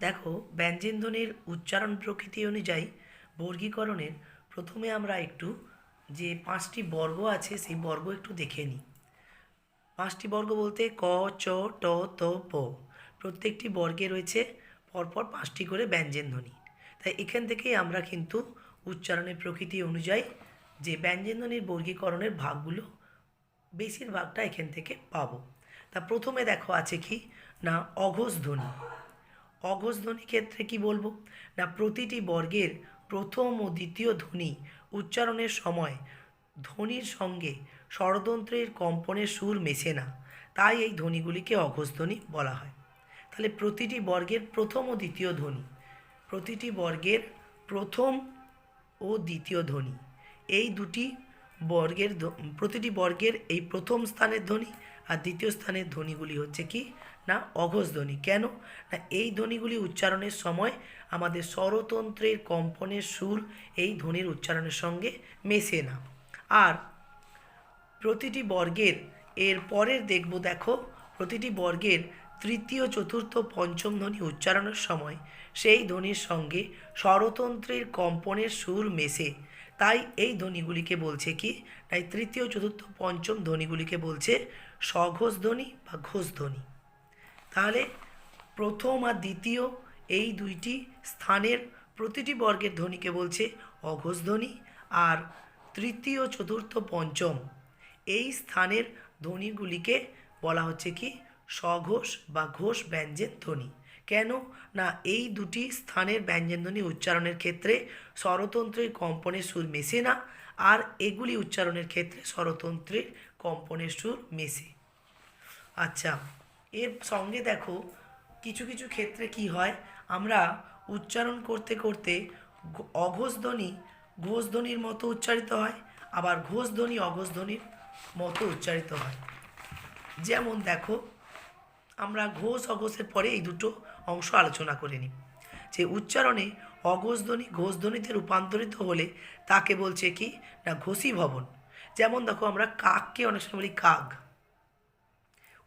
দেখো, ব্যঞ্জনধ্বনির উচ্চারণ প্রকৃতি অনুযায়ী বর্গীকরণের প্রথমে আমরা একটু যে 5টি বর্গ আছে সেই বর্গ একটু দেখে নিই। 5টি বর্গ বলতে ক, চ, ট, ত, প। প্রত্যেকটি বর্গে রয়েছে পরপর 5টি করে ব্যঞ্জনধ্বনি। তাই এখান থেকেই আমরা কিন্তু উচ্চারণের প্রকৃতি অনুযায়ী যে ব্যঞ্জনধ্বনির বর্গীকরণের ভাগগুলো বেশিরভাগটা এখান থেকে পাবো। তা প্রথমে দেখো আছে কি না, অঘোষ ধ্বনি। অঘোষ ধ্বনি ক্ষেত্রে কি বলবো না, প্রতিটি বর্গের প্রথম ও দ্বিতীয় ধ্বনি উচ্চারণের সময় ধ্বনির সঙ্গে স্বরতন্ত্রের কম্পনের সুর মেশে না, তাই এই ধ্বনিগুলিকে অঘোষ ধ্বনি বলা হয়। তাহলে প্রতিটি বর্গের প্রথম ও দ্বিতীয় ধ্বনি, প্রতিটি বর্গের প্রথম ও দ্বিতীয় ধ্বনি, এই দুটি বর্গের প্রতিটি বর্গের এই প্রথম স্থানের ধ্বনি আর দ্বিতীয় স্থানের ধ্বনিগুলি হচ্ছে কি না অঘোষ ধ্বনি। কেন না, এই ধ্বনিগুলি উচ্চারণের সময় আমাদের স্বরতন্ত্রের কম্পনের সুর এই ধ্বনির উচ্চারণের সঙ্গে মেশে না। আর প্রতিটি বর্গের এর পরের দেখব, দেখো প্রতিটি বর্গের তৃতীয়, চতুর্থ, পঞ্চম ধ্বনি উচ্চারণের সময় সেই ধ্বনির সঙ্গে স্বরতন্ত্রের কম্পনের সুর মেশে, তাই এই ধ্বনিগুলিকে বলছে কি, তাই তৃতীয়, চতুর্থ, পঞ্চম ধ্বনিগুলিকে বলছে স্বঘোষ ধ্বনি বা ঘোষ ধ্বনি। তাহলে প্রথম আর দ্বিতীয় এই দুইটি স্থানের প্রতিটি বর্গের ধ্বনিকে বলছে অঘোষ ধ্বনি, আর তৃতীয়, চতুর্থ, পঞ্চম এই স্থানের ধ্বনিগুলিকে বলা হচ্ছে কি স্বঘোষ বা ঘোষ ব্যঞ্জন ধ্বনি। কেন না, এই দুটি স্থানের ব্যঞ্জন ধ্বনি উচ্চারণের ক্ষেত্রে স্বরতন্ত্রের কম্পনের সুর মেশে না, আর এগুলি উচ্চারণের ক্ষেত্রে স্বরতন্ত্রের কম্পনের সুর মেশে। আচ্ছা, এর সঙ্গে দেখো কিছু কিছু ক্ষেত্রে কি হয়, আমরা উচ্চারণ করতে করতে অঘোষ ধ্বনি ঘোষ ধ্বনির মতো উচ্চারিত হয়, আবার ঘোষ ধ্বনি অঘোষ ধ্বনির মতো উচ্চারিত হয়। যেমন দেখো, আমরা ঘোষ অঘোষের পরে এই দুটো অংশ আলোচনা করে নিই। যে উচ্চারণে অঘোষ ধ্বনি ঘোষ ধ্বনিতে রূপান্তরিত হলে তাকে বলছে কি না ঘোষীভবন। যেমন দেখো, আমরা কাককে অনেক সময় বলি কাক,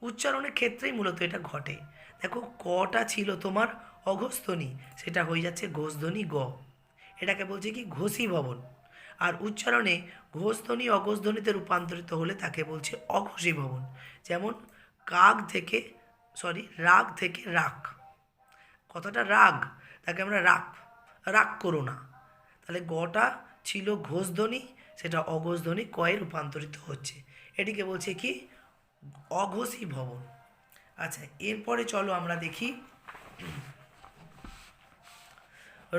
উচ্চারণের ক্ষেত্রেই মূলত এটা ঘটে। দেখো, কটা ছিল তোমার অঘোষ ধ্বনি, সেটা হয়ে যাচ্ছে ঘোষ ধ্বনি গ, এটাকে বলছে কি ঘোষী ভবন। আর উচ্চারণে ঘোষ ধ্বনি অঘোষ ধ্বনিতে রূপান্তরিত হলে তাকে বলছে অঘোষী ভবন। যেমন কাক থেকে রাগ থেকে রাগ, কথাটা রাগ, তাকে আমরা রাগ রাগ করো না, তাহলে গটা ছিল ঘোষ ধ্বনি, সেটা অঘোষ ধ্বনি কয়ে রূপান্তরিত হচ্ছে, এটিকে বলছে কি অঘোষী ভবন। আচ্ছা, এরপরে চলো আমরা দেখি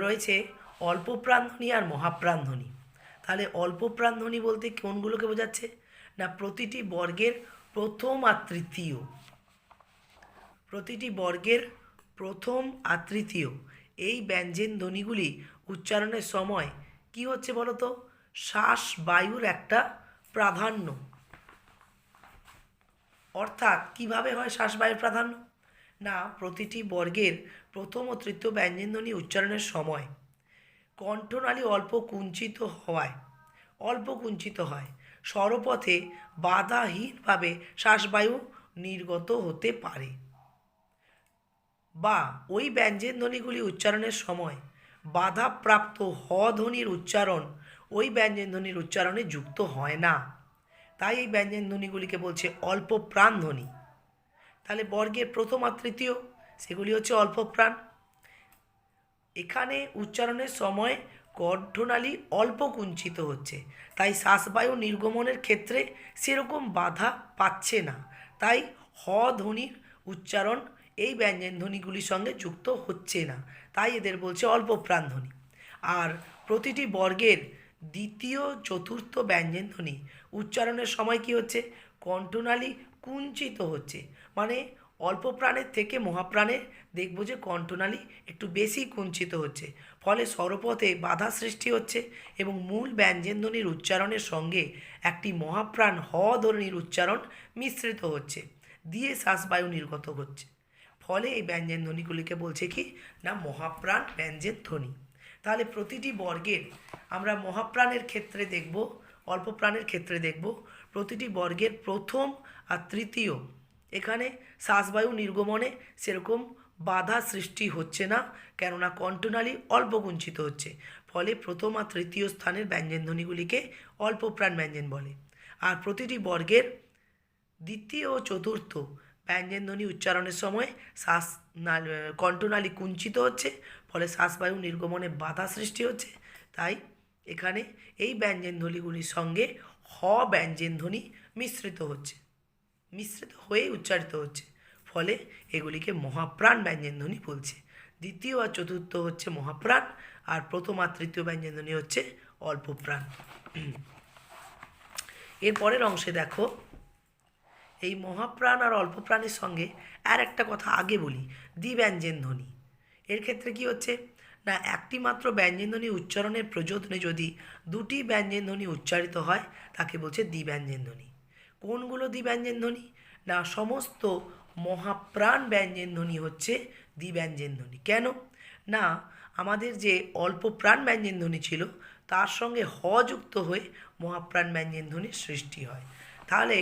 রয়েছে অল্প প্রাণধ্বনি আর মহাপ্রাণধ্বনি। তাহলে অল্প প্রাণধ্বনি বলতে কোনগুলোকে বোঝাচ্ছে না, প্রতিটি বর্গের প্রথম আর তৃতীয়, প্রতিটি বর্গের প্রথম আর তৃতীয় এই ব্যঞ্জন ধ্বনিগুলি উচ্চারণের সময় কি হচ্ছে বলো তো, শ্বাস বায়ুর একটা প্রাধান্য। অর্থাৎ কিভাবে হয় শ্বাসবায়ুর প্রাধান্য না, প্রতিটি বর্গের প্রথম ও তৃতীয় ব্যঞ্জনধ্বনি উচ্চারণের সময় কণ্ঠনালী অল্প কুঞ্চিত হয়, স্বরপথে বাধাহীনভাবে শ্বাসবায়ু নির্গত হতে পারে, বা ওই ব্যঞ্জনধ্বনিগুলি উচ্চারণের সময় বাধাপ্রাপ্ত হ ধ্বনির উচ্চারণ ওই ব্যঞ্জনধ্বনির উচ্চারণে যুক্ত হয় না, তাই এই ব্যঞ্জনধ্বনিগুলিকে বলছে অল্প প্রাণ ধ্বনি। তাহলে বর্গের প্রথম আর তৃতীয় সেগুলি হচ্ছে অল্প প্রাণ। এখানে উচ্চারণের সময় কণ্ঠনালী অল্প কুঞ্চিত হচ্ছে, তাই শ্বাসবায়ু নির্গমনের ক্ষেত্রে সেরকম বাধা পাচ্ছে না, তাই হ ধ্বনির উচ্চারণ এই ব্যঞ্জন ধ্বনিগুলির সঙ্গে যুক্ত হচ্ছে না, তাই এদের বলছে অল্প প্রাণ ধ্বনি। আর প্রতিটি বর্গের দ্বিতীয়, চতুর্থ ব্যঞ্জন ধ্বনি উচ্চারণের সময় কি হচ্ছে, কণ্ঠনালী কুঞ্চিত হচ্ছে, মানে অল্প প্রাণের থেকে মহাপ্রাণে দেখবো যে কণ্ঠনালী একটু বেশি কুঞ্চিত হচ্ছে, ফলে স্বরপথে বাধা সৃষ্টি হচ্ছে এবং মূল ব্যঞ্জনধ্বনির উচ্চারণের সঙ্গে একটি মহাপ্রাণ হ ধ্বনির উচ্চারণ মিশ্রিত হচ্ছে, দিয়ে শ্বাসবায়ু নির্গত হচ্ছে, ফলে এই ব্যঞ্জন ধ্বনিগুলিকে বলছে কি না মহাপ্রাণ ব্যঞ্জন ধ্বনি। তাহলে প্রতিটি বর্গের আমরা মহাপ্রাণের ক্ষেত্রে দেখব, অল্প প্রাণের ক্ষেত্রে দেখব, প্রতিটি বর্গের প্রথম আর তৃতীয় এখানে শ্বাসবায়ু নির্গমনে সেরকম বাধা সৃষ্টি হচ্ছে না, কেননা কণ্ঠনালী অল্প কুঞ্চিত হচ্ছে। ফলে প্রথম আর তৃতীয় স্থানের ব্যঞ্জনধ্বনিগুলিকে অল্পপ্রাণ ব্যঞ্জন বলে। আর প্রতিটি বর্গের দ্বিতীয় ও চতুর্থ ব্যঞ্জনধ্বনি উচ্চারণের সময় কণ্ঠনালী কুঞ্চিত হচ্ছে, ফলে শ্বাসবায়ু নির্গমনে বাধা সৃষ্টি হচ্ছে। তাই এখানে এই ব্যঞ্জনধ্বনিগুলির সঙ্গে হ ব্যঞ্জনধ্বনি মিশ্রিত হয়ে উচ্চারিত হচ্ছে, ফলে এগুলিকে মহাপ্রাণ ব্যঞ্জনধ্বনি বলছে। দ্বিতীয় আর চতুর্থ হচ্ছে মহাপ্রাণ, আর প্রথম আর তৃতীয় ব্যঞ্জনধ্বনি হচ্ছে অল্পপ্রাণ। এর পরের অংশে দেখো, এই মহাপ্রাণ আর অল্পপ্রাণের সঙ্গে আর একটা কথা আগে বলি, দ্বিব্যঞ্জনধ্বনি। এর ক্ষেত্রে কি হচ্ছে না, একটি মাত্র ব্যঞ্জনধ্বনি উচ্চারণের প্রযোজনে যদি দুটি ব্যঞ্জনধ্বনি উচ্চারিত হয় তাকে বলছে দ্বিব্যঞ্জনধ্বনি। কোনগুলো দ্বিব্যঞ্জনধ্বনি? না, সমস্ত মহাপ্রাণ ব্যঞ্জনধ্বনি হচ্ছে দ্বিব্যঞ্জনধ্বনি। কেন না, আমাদের যে অল্পপ্রাণ ব্যঞ্জনধ্বনি ছিল তার সঙ্গে হ যুক্ত হয়ে মহাপ্রাণ ব্যঞ্জনধ্বনির সৃষ্টি হয়। তাহলে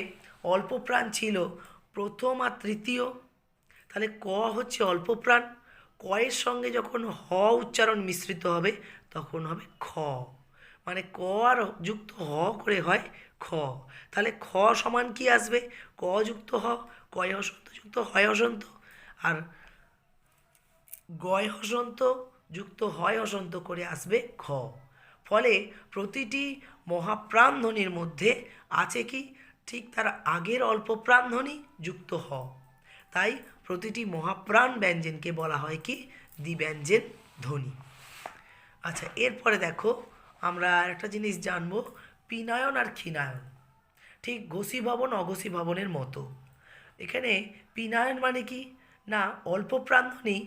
অল্পপ্রাণ ছিল প্রথম আর তৃতীয়, তাহলে ক হচ্ছে অল্পপ্রাণ। কয়ের সঙ্গে যখন হ উচ্চারণ মিশ্রিত হবে তখন হবে খ, মানে ক আর যুক্ত হ করে হয় খ। তাহলে খ সমান কি আসবে? ক যুক্ত হ, কয় হসন্ত যুক্ত হয় হসন্ত, আর গয় হসন্ত যুক্ত হয় হসন্ত করে আসবে খ। ফলে প্রতিটি মহাপ্রাণ ধ্বনির মধ্যে আছে কি, ঠিক তার আগের অল্পপ্রাণ ধ্বনি যুক্ত হ। তাই প্রতিটি মহাপ্রাণ ব্যঞ্জনকে বলা হয় কি, দ্বিব্যঞ্জন ধ্বনি। আচ্ছা, এরপরে দেখো আমরা একটা জিনিস জানবো, পিনায়ন আর ক্ষীণায়ন। ঠিক ঘোষীভবন অঘোষীভবনের মতো এখানে পিনায়ন মানে কি না, অল্পপ্রাণ ধ্বনি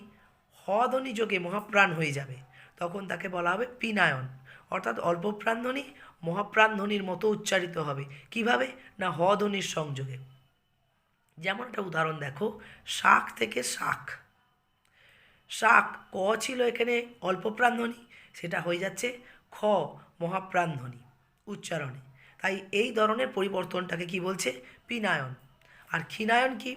হ ধ্বনি যোগে মহাপ্রাণ হয়ে যাবে, তখন তাকে বলা হবে পিনায়ন। অর্থাৎ অল্পপ্রাণ ধ্বনি মহাপ্রাণ ধ্বনির মতো উচ্চারিত হবে। কিভাবে না, হ ধ্বনির সংযোগে। যেমন একটা উদাহরণ দেখো, শাক থেকে শাক। শাক ক ছিল এখানে অল্পপ্রাণ ধ্বনি, সেটা হয়ে যাচ্ছে খ মহাপ্রাণ ধ্বনি উচ্চারণে। তাই এই ধরনের পরিবর্তনটাকে কি বলছে, পিনায়ন। আর ক্ষীণায়ন কি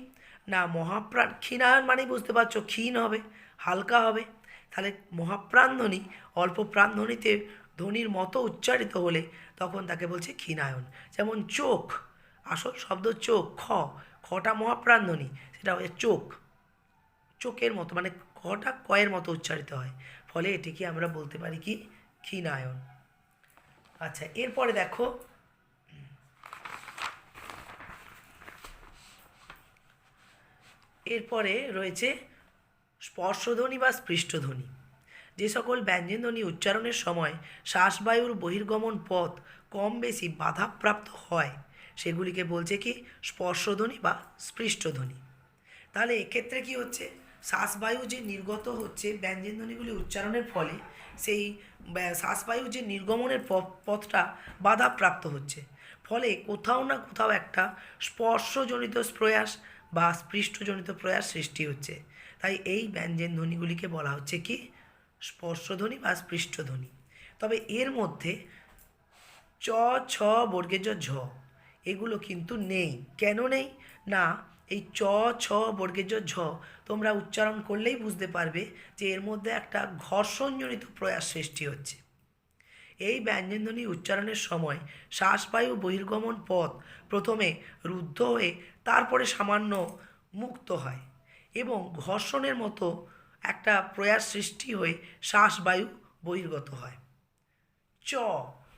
না, মহাপ্রাণ, ক্ষীণায়ন মানেই বুঝতে পারছো ক্ষীণ হবে, হালকা হবে। তাহলে মহাপ্রাণ ধ্বনি অল্পপ্রাণ ধ্বনিতে ধ্বনির মতো উচ্চারিত হলে তখন তাকে বলছে ক্ষীণায়ন। যেমন চোখ, আসল শব্দ চোখ, খটা মহাপ্রাণ ধ্বনি, সেটা হচ্ছে চোখ, চোখের মতো, মানে কটা কয়ের মতো উচ্চারিত হয়, ফলে এটিকে আমরা বলতে পারি কি, ক্ষীণায়ন। আচ্ছা, এরপরে দেখো এরপরে রয়েছে স্পর্শধ্বনি বা স্পৃষ্টধ্বনি। যে সকল ব্যঞ্জনধ্বনি উচ্চারণের সময় শ্বাসবায়ুর বহির্গমন পথ কম বেশি বাধাপ্রাপ্ত হয় সেগুলিকে বলছে কি, স্পর্শধ্বনি বা স্পৃষ্টধ্বনি। তাহলে এক্ষেত্রে কি হচ্ছে, শ্বাসবায়ু যে নির্গত হচ্ছে ব্যঞ্জনধ্বনিগুলি উচ্চারণের ফলে, সেই শ্বাসবায়ু যে নির্গমনের পথটা বাধাপ্রাপ্ত হচ্ছে, ফলে কোথাও না কোথাও একটা স্পর্শজনিত প্রয়াস বা স্পৃষ্টজনিত প্রয়াস সৃষ্টি হচ্ছে। তাই এই ব্যঞ্জনধ্বনিগুলিকে বলা হচ্ছে কি, স্পর্শধ্বনি বা স্পৃষ্টধ্বনি। তবে এর মধ্যে চ, ছ, বর্গের ঝ এগুলো কিন্তু নেই। কেন নেই না, এই চ, ছ, বর্গের ঝ তোমরা উচ্চারণ করলেই বুঝতে পারবে যে এর মধ্যে একটা ঘর্ষণজনিত প্রয়াস সৃষ্টি হচ্ছে। এই ব্যঞ্জনধ্বনি উচ্চারণের সময় শ্বাসবায়ু বহির্গমন পথ প্রথমে রুদ্ধ হয়ে তারপরে সামান্য মুক্ত হয় এবং ঘর্ষণের মতো একটা প্রয়াস সৃষ্টি হয়ে শ্বাসবায়ু বহির্গত হয়। চ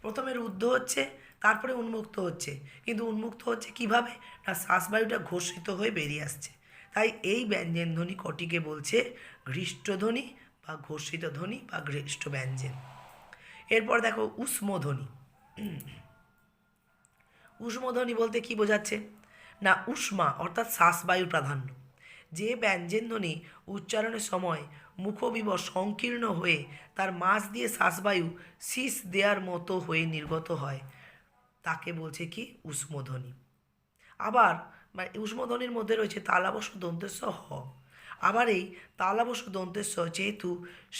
প্রথমে রুদ্ধ হচ্ছে, তারপরে উন্মুক্ত হচ্ছে, কিন্তু উন্মুক্ত হচ্ছে কিভাবে না, শ্বাসবায়ুটা ঘোষিত হয়ে বেরিয়ে আসছে। তাই এই ব্যঞ্জনধ্বনি কটিকে বলছে ঘৃষ্টধ্বনি বা ঘোষিত ধ্বনি বা ঘৃষ্ট ব্যঞ্জন। এরপর দেখো ঊষ্মধ্বনি। ঊষ্মধ্বনি বলতে কি বোঝাচ্ছে না, ঊষ্মা অর্থাৎ শ্বাসবায়ুর প্রাধান্য। যে ব্যঞ্জনধ্বনি উচ্চারণের সময় মুখবিবর সংকীর্ণ হয়ে তার মাঝ দিয়ে শ্বাসবায়ু শীষ দেওয়ার মতো হয়ে নির্গত হয় তাকে বলছে কি, ঊষ্মধ্বনি। আবার ঊষ্মধ্বনির মধ্যে রয়েছে তালাবস্য দন্তেস্ব হ। আবার এই তালাবস্য দন্তেস্ব যেহেতু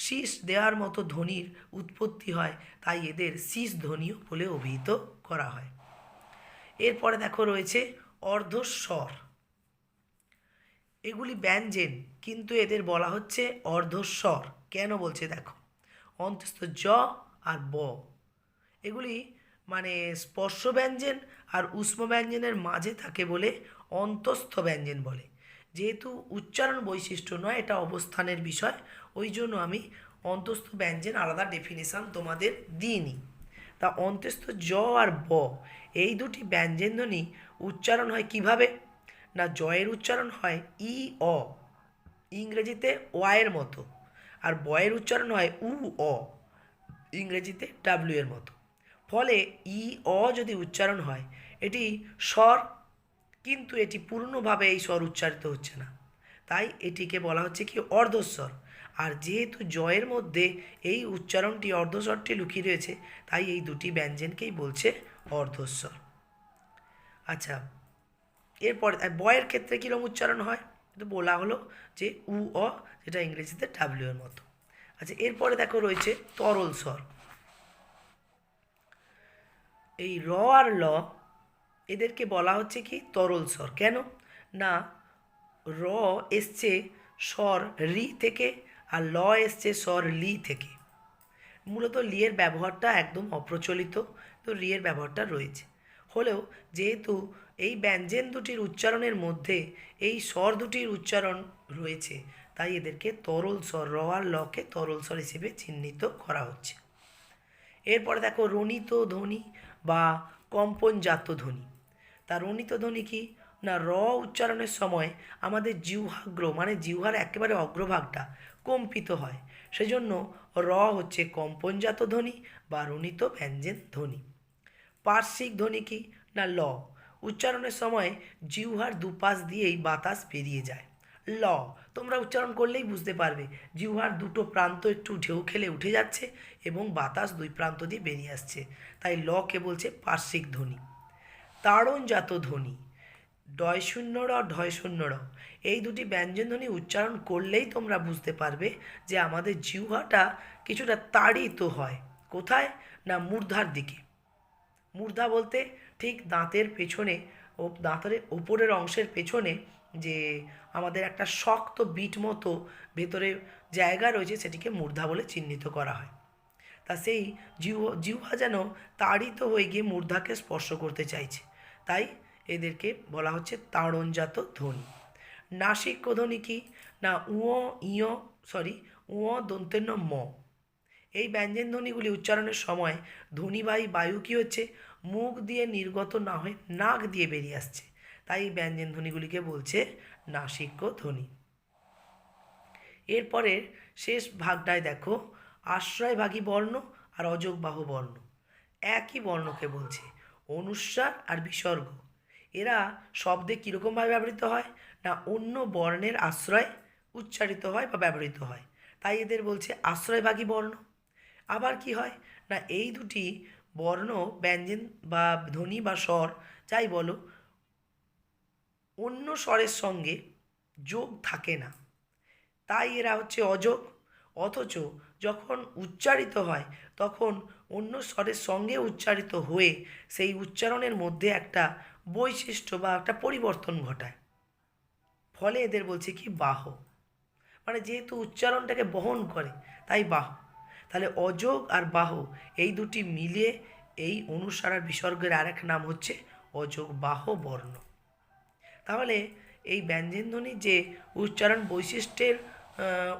শীষ দেওয়ার মতো ধ্বনির উৎপত্তি হয়, তাই এদের শীষ ধ্বনিও বলে অভিহিত করা হয়। এরপরে দেখো রয়েছে অর্ধস্বর। এগুলি ব্যঞ্জন, কিন্তু এদের বলা হচ্ছে অর্ধস্বর। কেন বলছে দেখো, অন্তস্থ জ আর ব, এগুলি মানে স্পর্শ ব্যঞ্জন আর উষ্ম ব্যঞ্জনের মাঝে থাকে বলে অন্তস্থ ব্যঞ্জন বলে। যেহেতু উচ্চারণ বৈশিষ্ট্য নয়, এটা অবস্থানের বিষয়, ওই জন্য আমি অন্তস্থ ব্যঞ্জন আলাদা ডেফিনেশান তোমাদের দিইনি। তা অন্তস্থ জ আর ব এই দুটি ব্যঞ্জন ধ্বনি উচ্চারণ হয় কিভাবে? না, জয়ের উচ্চারণ হয় ই অ, ইংরেজিতে ওয়াইয়ের মতো, আর বয়ের উচ্চারণ হয় উ অ, ইংরেজিতে ডাব্লিউ এর মতো। ফলে ই অ যদি উচ্চারণ হয় এটি স্বর, কিন্তু এটি পূর্ণভাবে এই স্বর উচ্চারিত হচ্ছে না, তাই এটিকে বলা হচ্ছে কি অর্ধস্বর। আর যেহেতু জয়ের মধ্যে এই উচ্চারণটি অর্ধস্বরটি লুকিয়ে রয়েছে, তাই এই দুটি ব্যঞ্জনকেই বলছে অর্ধস্বর। আচ্ছা, এরপর বয়ের ক্ষেত্রে কীরকম উচ্চারণ হয় তো বলা হলো যে উ অ, যেটা ইংরেজিতে ডাব্লিউ এর মতো। আচ্ছা, এরপরে দেখো রয়েছে তরল স্বর। এই র আর ল এদেরকে বলা হচ্ছে কি তরল স্বর। কেন না, র এসছে স্বর রি থেকে, আর ল এসছে স্বর লি থেকে। মূলত লি এর ব্যবহারটা একদম অপ্রচলিত, তো রি এর ব্যবহারটা রয়েছে। হলেও যেহেতু এই ব্যঞ্জন দুটির উচ্চারণের মধ্যে এই স্বর দুটির উচ্চারণ রয়েছে, তাই এদেরকে তরল স্বর, র আর লকে তরল স্বর হিসেবে চিহ্নিত করা হচ্ছে। এরপরে দেখো রণিত ধ্বনি বা কম্পনজাত ধ্বনি। তা রণিত ধ্বনি কি না, র উচ্চারণের সময় আমাদের জিহ্বাগ্র মানে জিহ্বার একেবারে অগ্রভাগটা কম্পিত হয়, সেজন্য র হচ্ছে কম্পনজাত ধ্বনি বা রণিত ব্যঞ্জন ধ্বনি। পার্শ্বিক ধ্বনি কি না, ল উচ্চারণের সময় জিহ্বার দুপাশ দিয়েই বাতাস বেরিয়ে যায়। ল তোমরা উচ্চারণ করলেই বুঝতে পারবে জিহ্বার দুটো প্রান্ত একটু ঢেউ খেলে উঠে যাচ্ছে এবং বাতাস দুই প্রান্ত দিয়ে বেরিয়ে আসছে, তাই লকে বলছে পার্শ্বিক ধ্বনি। তাড়নজাত ধ্বনি, ডয় শূন্য র ঢয় শূন্য র, এই দুটি ব্যঞ্জন ধ্বনি উচ্চারণ করলেই তোমরা বুঝতে পারবে যে আমাদের জিহ্বাটা কিছুটা তাড়িত হয়। কোথায় না, মূর্ধার দিকে। মূর্ধা বলতে ঠিক দাঁতের পেছনে ও দাঁতের ওপরের অংশের পেছনে যে আমাদের একটা শক্ত বিট মতো ভেতরে জায়গা রয়েছে, সেটিকে মূর্ধা বলে চিহ্নিত করা হয়। তা সেই জিহ্বা যেন তাড়িত হয়ে গিয়ে মূর্ধাকে স্পর্শ করতে চাইছে, তাই এদেরকে বলা হচ্ছে তাড়নজাত ধ্বনি। নাসিক ধ্বনি কি না, উঁ দন্তেন্য ম, এই ব্যঞ্জন ধ্বনিগুলি উচ্চারণের সময় ধ্বনিবাহী বায়ু কী হচ্ছে, মুখ দিয়ে নির্গত না হয়ে নাক দিয়ে বেরিয়ে আসছে, তাই এই ব্যঞ্জন ধ্বনিগুলিকে বলছে নাসিক ধ্বনি। এরপরে শেষ ভাগটায় দেখো আশ্রয়ভাগী বর্ণ আর অযোগবাহ বর্ণ। একই বর্ণকে বলছে অনুস্বার আর বিসর্গ। এরা শব্দে কীরকমভাবে ব্যবহৃত হয় না, অন্য বর্ণের আশ্রয় উচ্চারিত হয় বা ব্যবহৃত হয়, তাই এদের বলছে আশ্রয়ভাগী বর্ণ। আবার কি হয় না, এই দুটি বর্ণ ব্যঞ্জন বা ধ্বনি বা স্বর যাই বলো, অন্য স্বরের সঙ্গে যোগ থাকে না, তাই এরা হচ্ছে অযোগ। অথচ যখন উচ্চারিত হয় তখন অন্য স্বরের সঙ্গে উচ্চারিত হয়ে সেই উচ্চারণের মধ্যে একটা বৈশিষ্ট্য বা একটা পরিবর্তন ঘটায়, ফলে এদের বলছে কি বাহ, মানে যেহেতু উচ্চারণটাকে বহন করে তাই বাহ। তাহলে অযোগ আর বাহ এই দুটি মিলিয়ে এই অনুস্বার আর বিসর্গের আরেক নাম হচ্ছে অযোগ বাহ বর্ণ। তাহলে এই ব্যঞ্জনধ্বনির যে উচ্চারণ বৈশিষ্ট্যের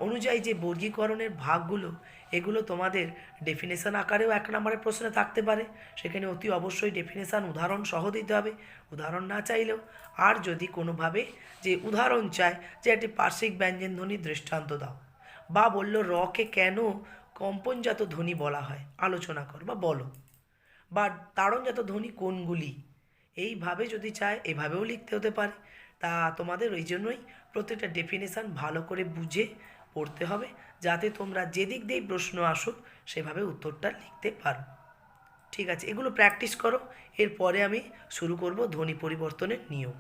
অনুযায়ী যে বর্গীকরণের ভাগগুলো, এগুলো তোমাদের ডেফিনেশান আকারেও 1 নম্বরের প্রশ্নে থাকতে পারে, সেখানে অতি অবশ্যই ডেফিনেশান উদাহরণ সহ দিতে হবে, উদাহরণ না চাইলেও। আর যদি কোনোভাবে যে উদাহরণ চায় যে একটি পার্শ্বিক ব্যঞ্জনধ্বনির দৃষ্টান্ত দাও, বা বলল রকে কেন কম্পনজাত ধ্বনি বলা হয় আলোচনা কর বা বলো, বা তাড়নজাত ধ্বনি কোনগুলি, এইভাবে যদি চায় এভাবেও লিখতে হতে পারে। তা তোমাদের ওই জন্যই প্রত্যেকটা ডেফিনেশান ভালো করে বুঝে পড়তে হবে, যাতে তোমরা যেদিক দিয়েই প্রশ্ন আসুক সেভাবে উত্তরটা লিখতে পারো। ঠিক আছে, এগুলো প্র্যাকটিস করো। এরপরে আমি শুরু করব ধ্বনি পরিবর্তনের নিয়ম।